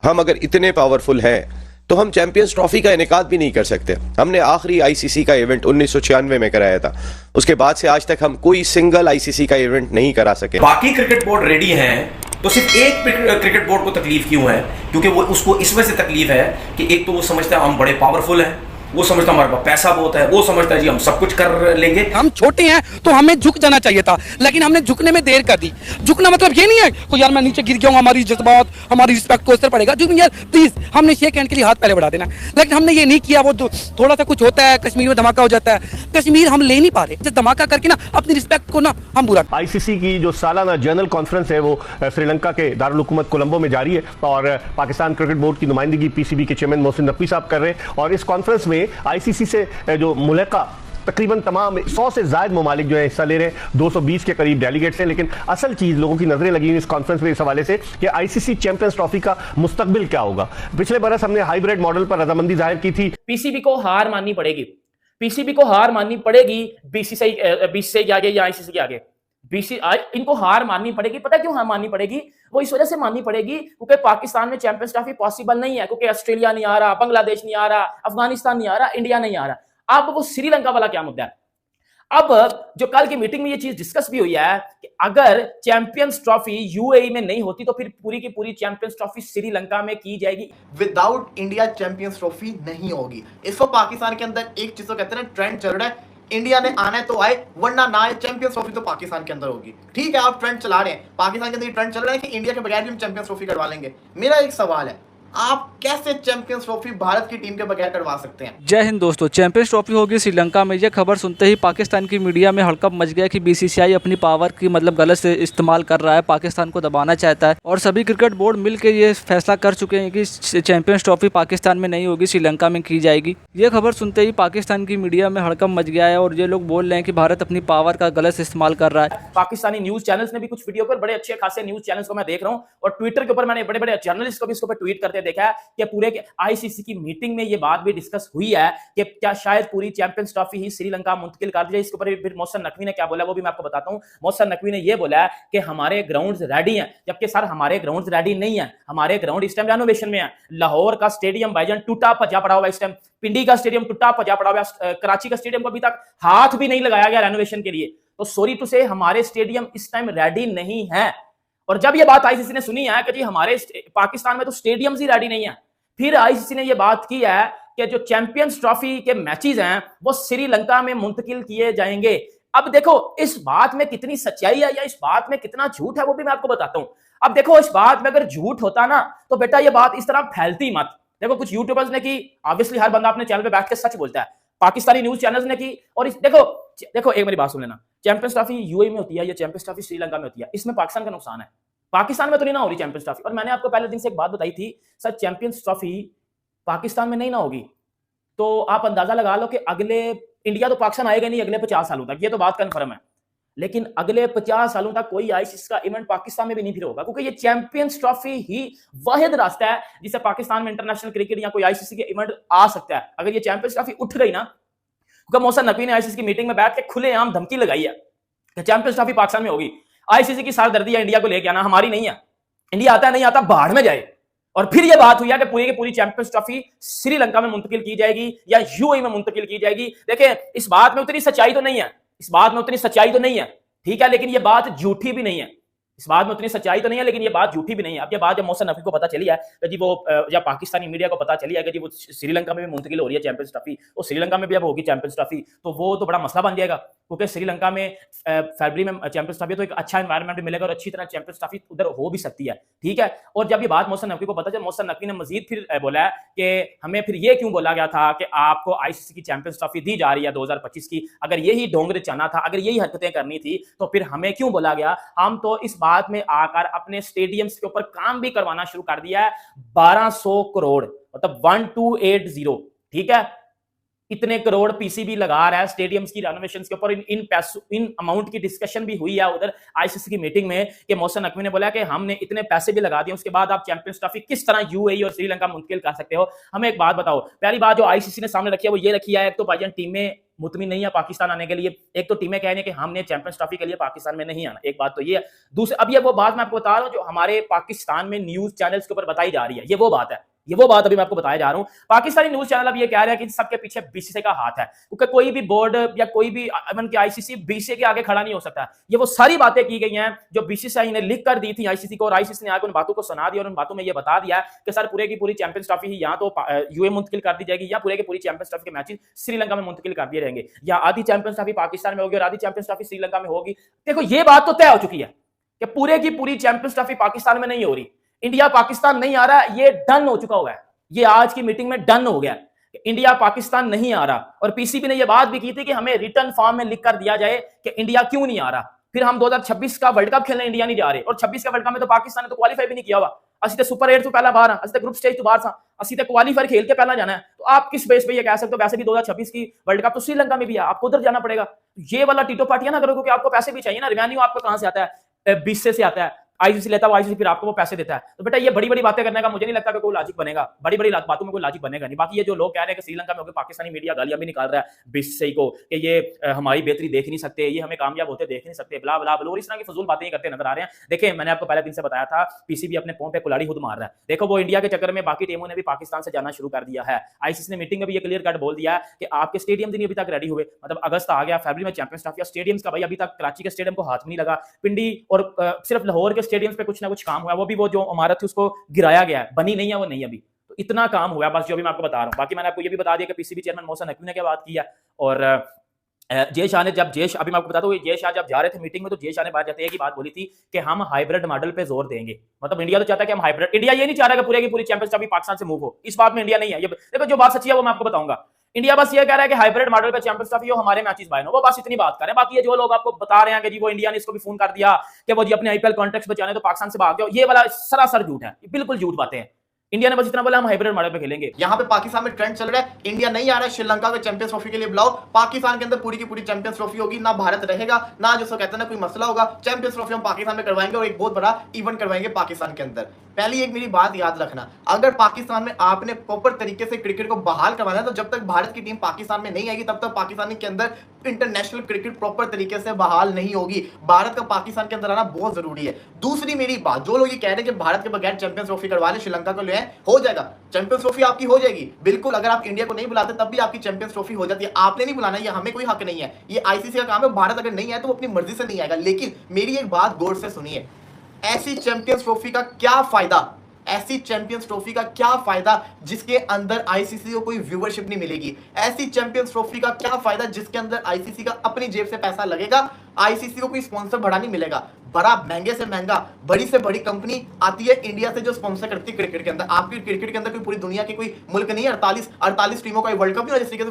हम अगर इतने पावरफुल हैं तो हम चैंपियंस ट्रॉफी का इनेकाद भी नहीं कर सकते। हमने आखिरी आईसीसी का इवेंट 1996 में कराया था, उसके बाद से आज तक हम कोई सिंगल आईसीसी का इवेंट नहीं करा सके। बाकी क्रिकेट बोर्ड रेडी हैं तो सिर्फ एक क्रिकेट बोर्ड को तकलीफ क्यों है? क्योंकि वो उसको इस वजह से तकलीफ है कि एक तो वो समझता है हम बड़े पावरफुल हैं, वो समझता है हमारे पास पैसा बहुत है, वो समझता है जी हम सब कुछ कर लेंगे। हम छोटे हैं तो हमें झुक जाना चाहिए था, लेकिन हमने झुकने में देर कर दी। झुकना मतलब ये नहीं है कि यार मैं नीचे गिर गया हूँ, हमारी जज्बात हमारी रिस्पेक्ट को असर पड़ेगा। जो यार प्लीज हमने शेक हैंड के लिए हाथ पहले बढ़ा देना, लेकिन हमने ये नहीं किया। वो थोड़ा सा कुछ होता है, कश्मीर में धमाका हो जाता है, कश्मीर हम ले नहीं पा रहे। धमाका करके ना अपनी रिस्पेक्ट को ना हम बुरा। आईसीसी की जो सालाना जनरल कॉन्फ्रेंस है वो श्रीलंका के दारुल हुकूमत कोलंबो में जारी है और पाकिस्तान क्रिकेट बोर्ड की नुमाइंदगी पीसीबी के चेयरमैन मोहसिन नकवी साहब कर रहे हैं। और इस कॉन्फ्रेंस में आईसीसी से जो मुलाका तकरीबन तमाम 100 से ज्यादा ममालिक जो है हिस्सा ले रहे हैं, 220 के करीब डेलीगेट्स हैं। लेकिन असल चीज लोगों की नजरें लगी हुई इस कॉन्फ्रेंस में इस हवाले से कि आईसीसी चैंपियंस ट्रॉफी का मुस्तकबिल क्या होगा। पिछले बरस हमने हाइब्रिड मॉडल पर रजामंदी जाहिर की थी। पीसीबी को हार माननी पड़ेगी, पीसीबी को हार माननी पड़ेगी बीसीसीआई के आगे या आईसीसी के आगे। इनको हार माननी पड़ेगी। पता क्यों हार माननी पड़ेगी? वो इस वजह से माननी पड़ेगी क्योंकि पाकिस्तान में चैंपियंस ट्रॉफी पॉसिबल नहीं है, क्योंकि ऑस्ट्रेलिया नहीं आ रहा, बांग्लादेश नहीं आ रहा, अफगानिस्तान नहीं आ रहा, इंडिया नहीं आ रहा। अब वो श्रीलंका वाला क्या मुद्दा है? अब जो कल की मीटिंग में ये चीज डिस्कस भी हुई है कि अगर चैंपियंस ट्रॉफी यूएई में नहीं होती तो फिर पूरी की पूरी चैंपियंस ट्रॉफी श्रीलंका में की जाएगी। विदाउट इंडिया चैंपियंस ट्रॉफी नहीं होगी। इसको पाकिस्तान के अंदर एक चीज को कहते हैं ना, ट्रेंड चल रहा है, इंडिया ने आना है तो आए वरना ना आए, चैंपियंस ट्रॉफी तो पाकिस्तान के अंदर होगी। ठीक है, आप ट्रेंड चला रहे हैं, पाकिस्तान के अंदर ट्रेंड चल रहा है कि इंडिया के बगैर भी हम चैंपियंस ट्रॉफी करवा लेंगे। मेरा एक सवाल है, आप कैसे चैंपियंस ट्रॉफी भारत की टीम के बगैर करवा सकते हैं? जय हिंद दोस्तों, चैंपियंस ट्रॉफी होगी श्रीलंका में। यह खबर सुनते ही पाकिस्तान की मीडिया में हड़कंप मच गया कि बीसीसीआई अपनी पावर की गलत से इस्तेमाल कर रहा है, पाकिस्तान को दबाना चाहता है। और सभी क्रिकेट बोर्ड मिलकर ये फैसला कर चुके हैं कि चैंपियंस ट्रॉफी पाकिस्तान में नहीं होगी, श्रीलंका में की जाएगी। ये खबर सुनते ही पाकिस्तान की मीडिया में हड़कंप मच गया है और ये लोग बोल रहे हैं कि भारत अपनी पावर का गलत इस्तेमाल कर रहा है। पाकिस्तानी न्यूज चैनल्स ने भी कुछ वीडियो पर, बड़े अच्छे खासे न्यूज चैनल्स को मैं देख रहा हूं और ट्विटर के ऊपर मैंने बड़े बड़े जर्नलिस्ट को भी इसके ऊपर ट्वीट करते देखा है कि पूरे आईसीसी की मीटिंग में ये बात भी डिस्कस हुई है कि क्या शायद पूरी चैंपियंस ट्रॉफी ही श्रीलंका मुंतकिल कर दी जाए। इसके ऊपर फिर मोहसिन नकवी ने क्या बोला वो भी मैं आपको बताता हूं। मोहसिन नकवी ने ये बोला है कि हमारे ग्राउंड्स रेडी हैं, जबकि सर हमारे ग्राउंड्स रेडी नहीं है। हमारे ग्राउंड इस टाइम रेनोवेशन में है। लाहौर का स्टेडियम भाईजान टूटा भजा पड़ा हुआ इस टाइम, पिंडी का स्टेडियम टूटा भजा पड़ा हुआ, कराची का स्टेडियम को अभी तक हाथ भी नहीं लगाया गया रेनोवेशन के लिए। तो सॉरी टू से हमारे स्टेडियम इस टाइम रेडी नहीं है। और जब ये बात आईसीसी ने सुनी है कि जी हमारे पाकिस्तान में तो स्टेडियम्स ही रेडी नहीं है, फिर आईसीसी ने यह बात की है कि जो चैंपियंस ट्रॉफी के मैचेस हैं वो श्रीलंका में मुंतकिल किए जाएंगे। अब देखो इस बात में कितनी सच्चाई है या इस बात में कितना झूठ है वो भी मैं आपको बताता हूं। अब देखो इस बात में अगर झूठ होता ना तो बेटा ये बात इस तरह फैलती मत। देखो कुछ यूट्यूबर्स ने की, ऑब्वियसली हर बंदा अपने चैनल पे बैठ के सच बोलता है, पाकिस्तानी न्यूज चैनल्स ने की। और देखो एक मेरी बात सुन लेना, चैंपियंस ट्रॉफी यूएई में होती है या चैंपियंस ट्रॉफी श्रीलंका में होती है, इसमें पाकिस्तान का नुकसान है। पाकिस्तान में तो नहीं ना हो रही चैंपियंस ट्रॉफी। और मैंने आपको पहले दिन से एक बात बताई थी, सर चैंपियंस ट्रॉफी पाकिस्तान में नहीं ना होगी तो आप अंदाजा लगा लो कि अगले, इंडिया तो पाकिस्तान आएगा नहीं अगले 50 सालों तक, ये तो बात कंफर्म है। लेकिन अगले 50 सालों तक कोई आईसीसी का इवेंट पाकिस्तान में भी नहीं फिर होगा, क्योंकि ये चैंपियंस ट्रॉफी ही वाहिद रास्ता है जिससे पाकिस्तान में इंटरनेशनल क्रिकेट या कोई आईसीसी के इवेंट आ सकता है। अगर ये चैंपियंस ट्रॉफी उठ गई ना, क्योंकि मोहसिन नकवी ने आईसीसी की मीटिंग में बैठ के खुलेआम धमकी लगाई है कि चैंपियंस ट्रॉफी पाकिस्तान में होगी। आईसीसी की सरदर्दी है इंडिया को लेके आना, हमारी नहीं है। इंडिया आता है नहीं आता बाहर में जाए। और फिर यह बात हुई है कि पूरी की पूरी चैंपियंस ट्रॉफी श्रीलंका में मुंतकिल की जाएगी या यूएई में मुंतकिल की जाएगी। देखिए इस बात में उतनी सच्चाई तो नहीं है, इस बात में उतनी सच्चाई तो नहीं है, ठीक है, लेकिन यह बात झूठी भी नहीं है। इस बात में उतनी सच्चाई तो नहीं है लेकिन ये बात झूठी भी नहीं है। अब ये बात जब मोहसिन नकवी को पता चली है कि जी वो जब पाकिस्तानी मीडिया को पता चली है कि जी वो श्रीलंका में भी मुंतकिल हो रही है चैंपियंस ट्रॉफी, और श्रीलंका में भी अब होगी चैंपियंस ट्रॉफी, तो वो तो बड़ा मसला बन जाएगा, क्योंकि श्रीलंका में फरवरी में चैंपियंस ट्रॉफी तो एक अच्छा एनवायरनमेंट भी मिलेगा और अच्छी तरह चैंपियंस ट्रॉफी उधर हो भी सकती है, ठीक है। और जब ये बात मोहसिन नकवी को पता चला, मोहसिन नकवी ने मजीद फिर बोला है कि हमें फिर ये क्यों बोला गया था कि आपको आईसीसी की चैंपियंस ट्रॉफी दी जा रही है 2025 की, अगर यही ढोंग रचाना था, अगर यही हरकतें करनी थी तो फिर हमें क्यों बोला गया। हम तो इस बात में आकर अपने स्टेडियम्स के ऊपर काम भी करवाना शुरू कर दिया है। 1200 करोड़ मतलब 1280, ठीक है, इतने करोड़ पीसीबी लगा रहा है स्टेडियम्स की रेनोवेशन के ऊपर। इन अमाउंट की डिस्कशन भी हुई है उधर आईसीसी की मीटिंग में कि मोहसिन नकवी ने बोला कि हमने इतने पैसे भी लगा दिए, उसके बाद आप चैंपियंस ट्रॉफी किस तरह यूएई और श्रीलंका मुंतकिल कर सकते हो। हमें एक बात बताओ, पहली बात जो आईसीसी ने सामने रखी है वो ये रखी है, एक तो भाईजान टीमें मुतमिन नहीं है पाकिस्तान आने के लिए। एक तो टीमें कह रही हैं कि हमने चैंपियंस ट्रॉफी के लिए पाकिस्तान में नहीं आना, एक बात तो ये है। दूसरी, अब ये वो बात मैं आपको बता रहा हूं जो हमारे पाकिस्तान में न्यूज चैनल्स के ऊपर बताई जा रही है, ये वो बात है, ये वो बात अभी मैं आपको बताया जा रहा हूं। पाकिस्तानी न्यूज चैनल अब ये कह रहे हैं कि सबके पीछे बीसीसीआई का हाथ है, क्योंकि कोई भी बोर्ड या कोई भी इवन कि आईसीसी बीसीसीआई के आगे खड़ा नहीं हो सकता। ये वो सारी बातें की गई हैं जो बीसीसीआई ने लिख कर दी थी आईसीसी को, और आईसीसी ने आगे उन बातों को सुना दिया और उन बातों में ये बता दिया कि सर पूरे की पूरी चैंपियंस ट्रॉफी ही या तो यूए मुंतकिल कर दी जाएगी या पूरे की पूरी चैंपियंस ट्रॉफी के मैचेस श्रीलंका में मुंतकिल कर दिए रहेंगे, या आधी चैंपियंस ट्रॉफी पाकिस्तान में होगी और आधी चैंपियंस ट्रॉफी श्रीलंका में होगी। देखो ये बात तो तय हो चुकी है कि पूरे की पूरी चैंपियंस ट्रॉफी पाकिस्तान में नहीं हो रही, इंडिया पाकिस्तान नहीं आ रहा, ये डन हो चुका हुआ है, ये आज की मीटिंग में डन हो गया कि इंडिया पाकिस्तान नहीं आ रहा। और पीसीबी ने यह बात भी की थी कि हमें रिटर्न फॉर्म में लिख कर दिया जाए कि इंडिया क्यों नहीं आ रहा, फिर हम 2026 का वर्ल्ड कप खेलने इंडिया नहीं जा रहे। और 26 का वर्ल्ड कप में तो पाकिस्तान ने तो क्वालीफाई भी नहीं किया हुआ, असि तो सुपर 8 तो पहला बाहर असि तो ग्रुप स्टेज तो बाहर था, असि तो क्वालीफायर खेल के पहला जाना है। तो आप किस बेस पे ये कह सकते हो? वैसे भी 2026 की वर्ल्ड कप तो श्रीलंका में भी है, आपको उधर जाना पड़ेगा। ये वाला टीटो पार्टियां ना करो, क्योंकि आपको पैसे भी चाहिए ना, रेवेन्यू आपको कहां से आता है? 20 से आता है, आईसीसी लेता है, आईसीसी फिर आपको वो पैसे देता है। तो बेटा ये बड़ी बड़ी बातें करने का मुझे नहीं लगता कि कोई लॉजिक बनेगा, बड़ी बड़ी बातों में कोई लॉजिक बनेगा नहीं। बाकी ये जो लोग कह रहे हैं कि श्रीलंका में होकर पाकिस्तानी मीडिया गालियां भी निकाल रहा है बीसीसीआई को कि ये हमारी बेहतरी देख नहीं सकते, ये हमें कामयाब होते देख नहीं सकते, ब्ला ब्ला ब्ला, और इस तरह की फजूल बातें करते नजर आ रहे हैं। देखिए मैंने आपको पहले दिन से बताया था, पीसीबी अपने पांव पे कुल्हाड़ी खुद मार रहा है। देखो वो इंडिया के चक्कर में बाकी टीमों ने भी पाकिस्तान से जाना शुरू कर दिया है। आईसीसी ने मीटिंग में भी ये क्लियर कट बोल दिया है कि आपके स्टेडियम नहीं अभी तक रेडी हुए, मतलब अगस्त आ गया, फरवरी में चैंपियंस ट्रॉफी, स्टेडियम्स का भाई अभी तक कराची के स्टेडियम को हाथ में नहीं लगा, पिंडी और सिर्फ लाहौर के स्टेडियम्स पे कुछ ना कुछ काम हुआ, वो भी वो जो इमारत थी उसको गिराया गया है, बनी नहीं है वो नहीं अभी। तो इतना काम हुआ बस, जो भी मैं आपको बता रहा हूं। बाकी मैंने आपको ये भी बता दिया कि पीसीबी चेयरमैन मोहसिन नकवी ने क्या बात की है। और जय शाह ने अभी मैं आपको बताता हूँ, जय शाह जब जा रहे थे मीटिंग में तो जय शाह ने बात जाते एक ही बात बोली थी कि हम हाइब्रिड मॉडल पे जोर देंगे। मतलब इंडिया तो चाहता है कि हम हाइब्रिड, इंडिया ये नहीं चाह रहा कि पूरे की पूरी चैंपियंस ट्रॉफी पाकिस्तान से मूव हो, इस बात में इंडिया नहीं है। ये देखो जो बात सच्ची है वो मैं आपको बताऊंगा। इंडिया बस ये कह रहा है कि हाइब्रिड मॉडल पे चैंपियंस ट्रॉफी हो, हमारे मैचेस बाय हो, वो बस इतनी बात कर रहे हैं। बाकी ये जो लोग आपको बता रहे हैं कि जी वो इंडिया ने इसको भी फोन कर दिया कि वो जी अपने आईपीएल कॉन्ट्रैक्ट्स बचाने तो पाकिस्तान से भाग जाओ, ये वाला सरासर झूठ है, बिल्कुल झूठ बातें हैं। इंडिया ने बस इतना बोला हम हाइब्रिड मॉडल पे खेलेंगे। यहाँ पे पाकिस्तान में ट्रेंड चल रहा है, इंडिया नहीं आ रहा है, श्रीलंका को चैंपियंस ट्रॉफी के लिए बुलाओ, पाकिस्तान के अंदर पूरी की पूरी चैंपियंस ट्रॉफी होगी, ना भारत रहेगा ना जो कहते हैं ना कोई मसला होगा, चैंपियंस ट्रॉफी हम पाकिस्तान में करवाएंगे और एक बहुत बड़ा इवेंट करवाएंगे पाकिस्तान के अंदर। पहली एक मेरी बात याद रखना, अगर पाकिस्तान में आपने प्रॉपर तरीके से क्रिकेट को बहाल करवाना है तो जब तक भारत की टीम पाकिस्तान में नहीं आएगी तब तक पाकिस्तान के अंदर इंटरनेशनल क्रिकेट प्रॉपर तरीके से बहाल नहीं होगी। भारत का पाकिस्तान के अंदर आना बहुत जरूरी है। दूसरी मेरी बात, जो लोग ये कह रहे हैं कि भारत के बगैर चैंपियंस ट्रॉफी करवा ले, श्रीलंका को ले, हो जाएगा चैंपियंस ट्रॉफी आपकी हो जाएगी बिल्कुल। अगर आप इंडिया को नहीं बुलाते तब भी आपकी चैंपियंस ट्रॉफी हो जाती है, आपने नहीं बुलाना, ये हमें कोई हक नहीं है, ये आईसीसी का काम है। भारत अगर नहीं आए तो वो अपनी मर्जी से नहीं आएगा। लेकिन मेरी एक बात गौर से सुनिए, ऐसी चैंपियंस ट्रॉफी का क्या फायदा, ऐसी चैंपियंस ट्रॉफी का क्या फायदा जिसके अंदर आईसीसी को कोई व्यूअरशिप नहीं मिलेगी? ऐसी चैंपियंस ट्रॉफी का क्या फायदा जिसके अंदर आईसीसी का अपनी जेब से पैसा लगेगा, आईसीसी को कोई स्पॉन्सर बड़ा नहीं मिलेगा। बड़ा महंगे से महंगा बड़ी से बड़ी कंपनी आती है इंडिया से जो स्पॉन्सर करती है क्रिकेट के अंदर। आपकी क्रिकेट के अंदर कोई पूरी दुनिया की कोई मुल्क नहीं है, 48 टीमों का वर्ल्ड कप नहीं हो जिस तरीके से